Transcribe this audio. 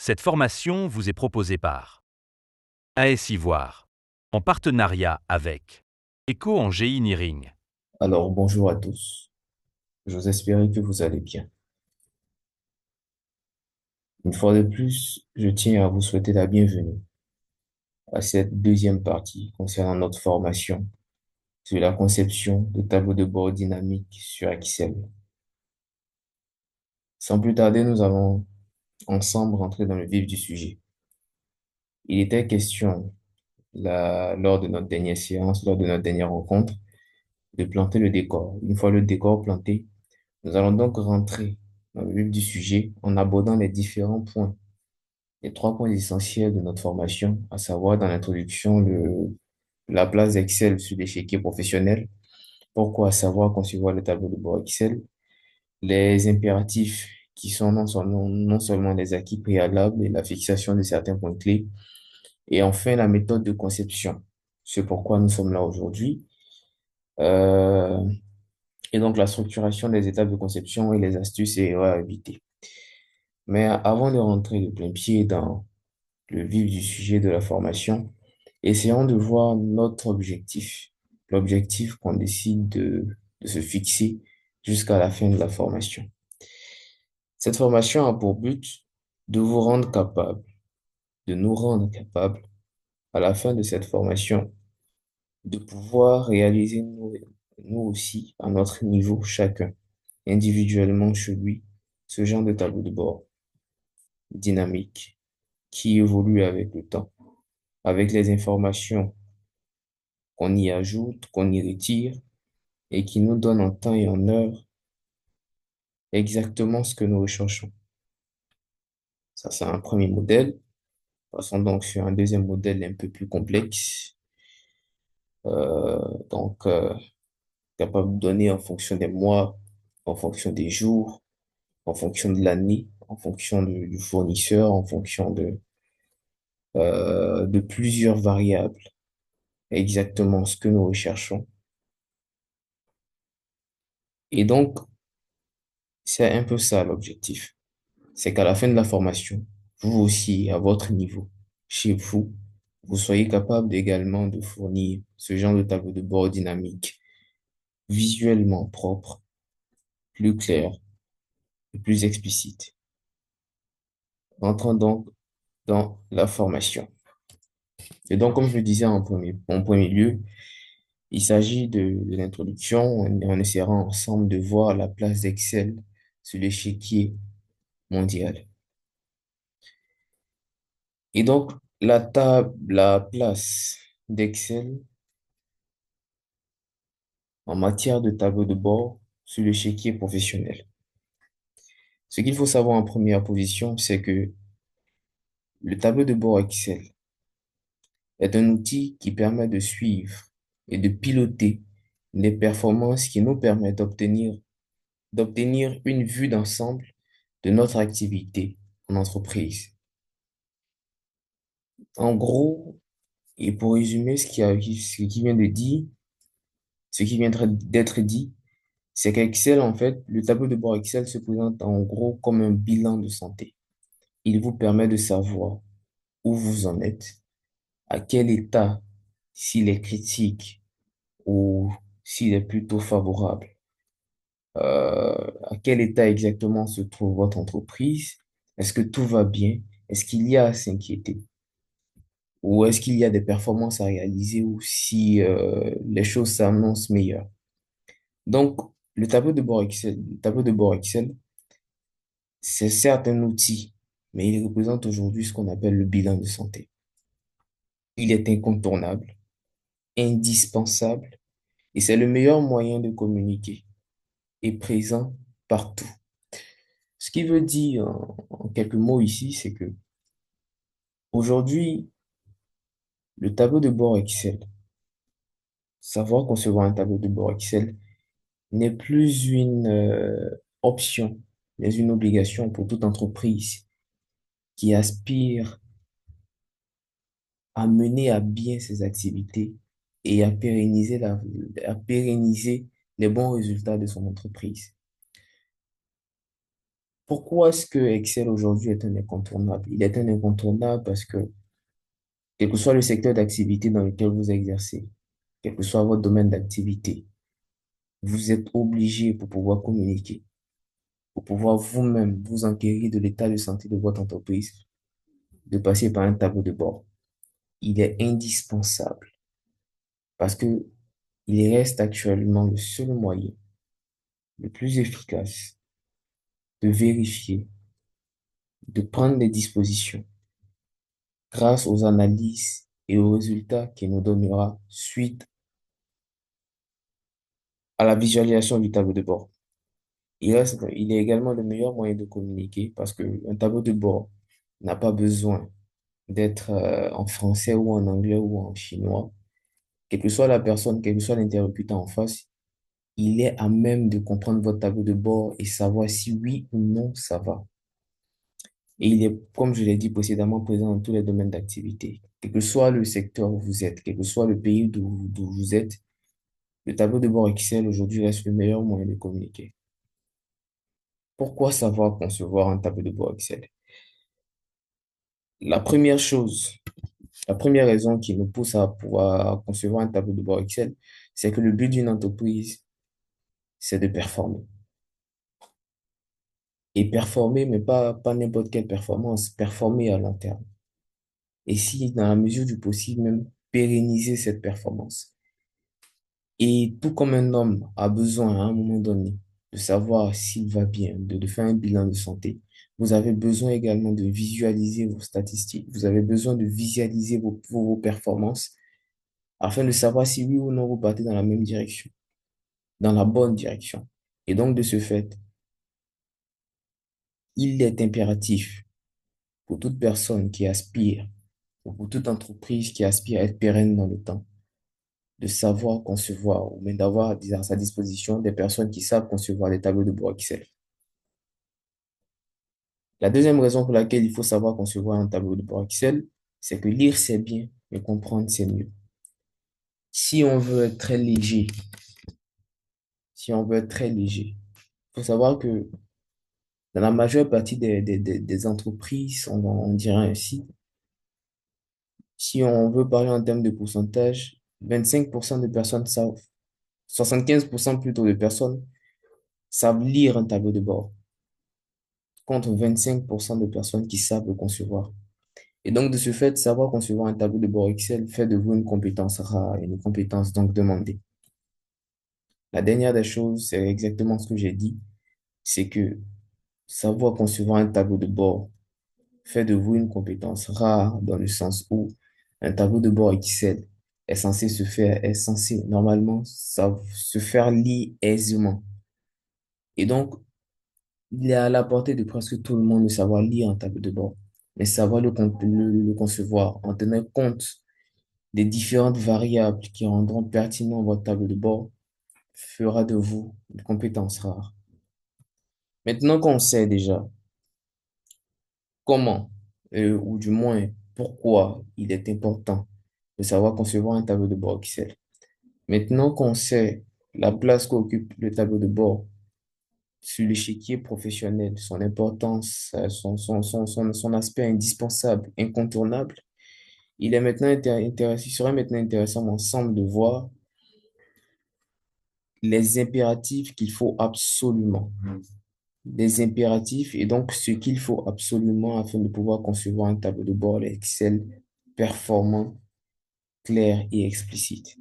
Cette formation vous est proposée par AS Ivoire, en partenariat avec Eco Engineering. Alors, bonjour à tous. J'ose espérer que vous allez bien. Une fois de plus, je tiens à vous souhaiter la bienvenue à cette deuxième partie concernant notre formation sur la conception de tableaux de bord dynamiques sur Excel. Sans plus tarder, nous allons ensemble rentrer dans le vif du sujet. Il était question, lors de notre dernière séance, lors de notre dernière rencontre, de planter le décor. Une fois le décor planté, nous allons donc rentrer dans le vif du sujet en abordant les différents points, les trois points essentiels de notre formation, à savoir dans l'introduction, la place d'Excel sur l'échiquier professionnel, pourquoi savoir concevoir le tableau de bord Excel, les impératifs qui sont non seulement les acquis préalables et la fixation de certains points clés, et enfin la méthode de conception, c'est pourquoi nous sommes là aujourd'hui, euh, et donc la structuration des étapes de conception et les astuces et erreurs à éviter. Mais avant de rentrer de plein pied dans le vif du sujet de la formation, essayons de voir notre objectif, l'objectif qu'on décide de se fixer jusqu'à la fin de la formation. Cette formation a pour but de vous rendre capable, de nous rendre capables, à la fin de cette formation, de pouvoir réaliser nous aussi, à notre niveau, chacun, individuellement chez lui, ce genre de tableau de bord dynamique qui évolue avec le temps, avec les informations qu'on y ajoute, qu'on y retire et qui nous donne en temps et en heure exactement ce que nous recherchons. Ça, c'est un premier modèle. Passons donc sur un deuxième modèle un peu plus complexe. Euh, donc, capable de donner en fonction des mois, en fonction des jours, en fonction de l'année, en fonction du fournisseur, en fonction de plusieurs variables, exactement ce que nous recherchons. Et donc, c'est un peu ça l'objectif. C'est qu'à la fin de la formation, vous aussi, à votre niveau, chez vous, vous soyez capable également de fournir ce genre de tableau de bord dynamique, visuellement propre, plus clair et plus explicite. Entrons donc dans la formation. Et donc, comme je le disais en premier lieu, il s'agit de l'introduction. On essaiera ensemble de voir la place d'Excel sur l'échiquier mondial. Et donc, la place d'Excel en matière de tableau de bord sur l'échiquier professionnel. Ce qu'il faut savoir en première position, c'est que le tableau de bord Excel est un outil qui permet de suivre et de piloter les performances qui nous permettent d'obtenir une vue d'ensemble de notre activité en entreprise. En gros, et pour résumer ce qui vient d'être dit, c'est qu'Excel, en fait, le tableau de bord Excel se présente en gros comme un bilan de santé. Il vous permet de savoir où vous en êtes, à quel état, s'il est critique ou s'il est plutôt favorable, à quel état exactement se trouve votre entreprise, est-ce que tout va bien, est-ce qu'il y a à s'inquiéter, ou est-ce qu'il y a des performances à réaliser ou si les choses s'annoncent meilleures. Donc, le tableau de bord Excel, c'est certes un outil, mais il représente aujourd'hui ce qu'on appelle le bilan de santé. Il est incontournable, indispensable, et c'est le meilleur moyen de communiquer et présent partout. Ce qui veut dire, en quelques mots ici, c'est que aujourd'hui, le tableau de bord Excel, savoir concevoir un tableau de bord Excel n'est plus une option, mais une obligation pour toute entreprise qui aspire à mener à bien ses activités et à pérenniser les bons résultats de son entreprise. Pourquoi est-ce que Excel aujourd'hui est un incontournable? Il est un incontournable parce que, quel que soit le secteur d'activité dans lequel vous exercez, quel que soit votre domaine d'activité, vous êtes obligé pour pouvoir communiquer, pour pouvoir vous-même vous enquérir de l'état de santé de votre entreprise, de passer par un tableau de bord. Il est indispensable parce que il reste actuellement le seul moyen le plus efficace de vérifier, de prendre des dispositions grâce aux analyses et aux résultats qu'il nous donnera suite à la visualisation du tableau de bord. Il est également le meilleur moyen de communiquer parce que un tableau de bord n'a pas besoin d'être en français ou en anglais ou en chinois. Quelle que soit la personne, quel que soit l'interlocuteur en face, il est à même de comprendre votre tableau de bord et savoir si oui ou non ça va. Et il est, comme je l'ai dit précédemment, présent dans tous les domaines d'activité. Quel que soit le secteur où vous êtes, quel que soit le pays d'où vous êtes, le tableau de bord Excel aujourd'hui reste le meilleur moyen de communiquer. Pourquoi savoir concevoir un tableau de bord Excel? La première chose, la première raison qui nous pousse à pouvoir concevoir un tableau de bord Excel, c'est que le but d'une entreprise, c'est de performer. Et performer, mais pas n'importe quelle performance, performer à long terme. Et si, dans la mesure du possible, même pérenniser cette performance. Et tout comme un homme a besoin à un moment donné de savoir s'il va bien, de faire un bilan de santé, vous avez besoin également de visualiser vos statistiques, vous avez besoin de visualiser vos performances afin de savoir si oui ou non vous partez dans la même direction, dans la bonne direction. Et donc, de ce fait, il est impératif pour toute personne qui aspire, ou pour toute entreprise qui aspire à être pérenne dans le temps, de savoir concevoir, ou même d'avoir à sa disposition des personnes qui savent concevoir des tableaux de bord Excel. La deuxième raison pour laquelle il faut savoir concevoir un tableau de bord Excel, c'est que lire c'est bien, mais comprendre c'est mieux. Si on veut être très léger, si on veut être très léger, il faut savoir que dans la majeure partie des entreprises, on dirait ainsi, si on veut parler en termes de pourcentage, 25% de personnes savent, 75% plutôt de personnes savent lire un tableau de bord, contre 25% de personnes qui savent le concevoir. Et donc, de ce fait, savoir concevoir un tableau de bord Excel fait de vous une compétence rare, et une compétence donc demandée. La dernière des choses, c'est exactement ce que j'ai dit, c'est que savoir concevoir un tableau de bord fait de vous une compétence rare dans le sens où un tableau de bord Excel est censé normalement se faire lire aisément. Et donc, il est à la portée de presque tout le monde de savoir lire un tableau de bord, mais savoir le concevoir en tenant compte des différentes variables qui rendront pertinent votre tableau de bord fera de vous une compétence rare. Maintenant qu'on sait déjà comment, ou du moins pourquoi il est important de savoir concevoir un tableau de bord Excel, maintenant qu'on sait la place qu'occupe le tableau de bord sur l'échiquier professionnel, son importance, son aspect indispensable, incontournable, il serait maintenant intéressant ensemble de voir les impératifs qu'il faut absolument, des impératifs et donc ce qu'il faut absolument afin de pouvoir concevoir un tableau de bord Excel performant, clair et explicite.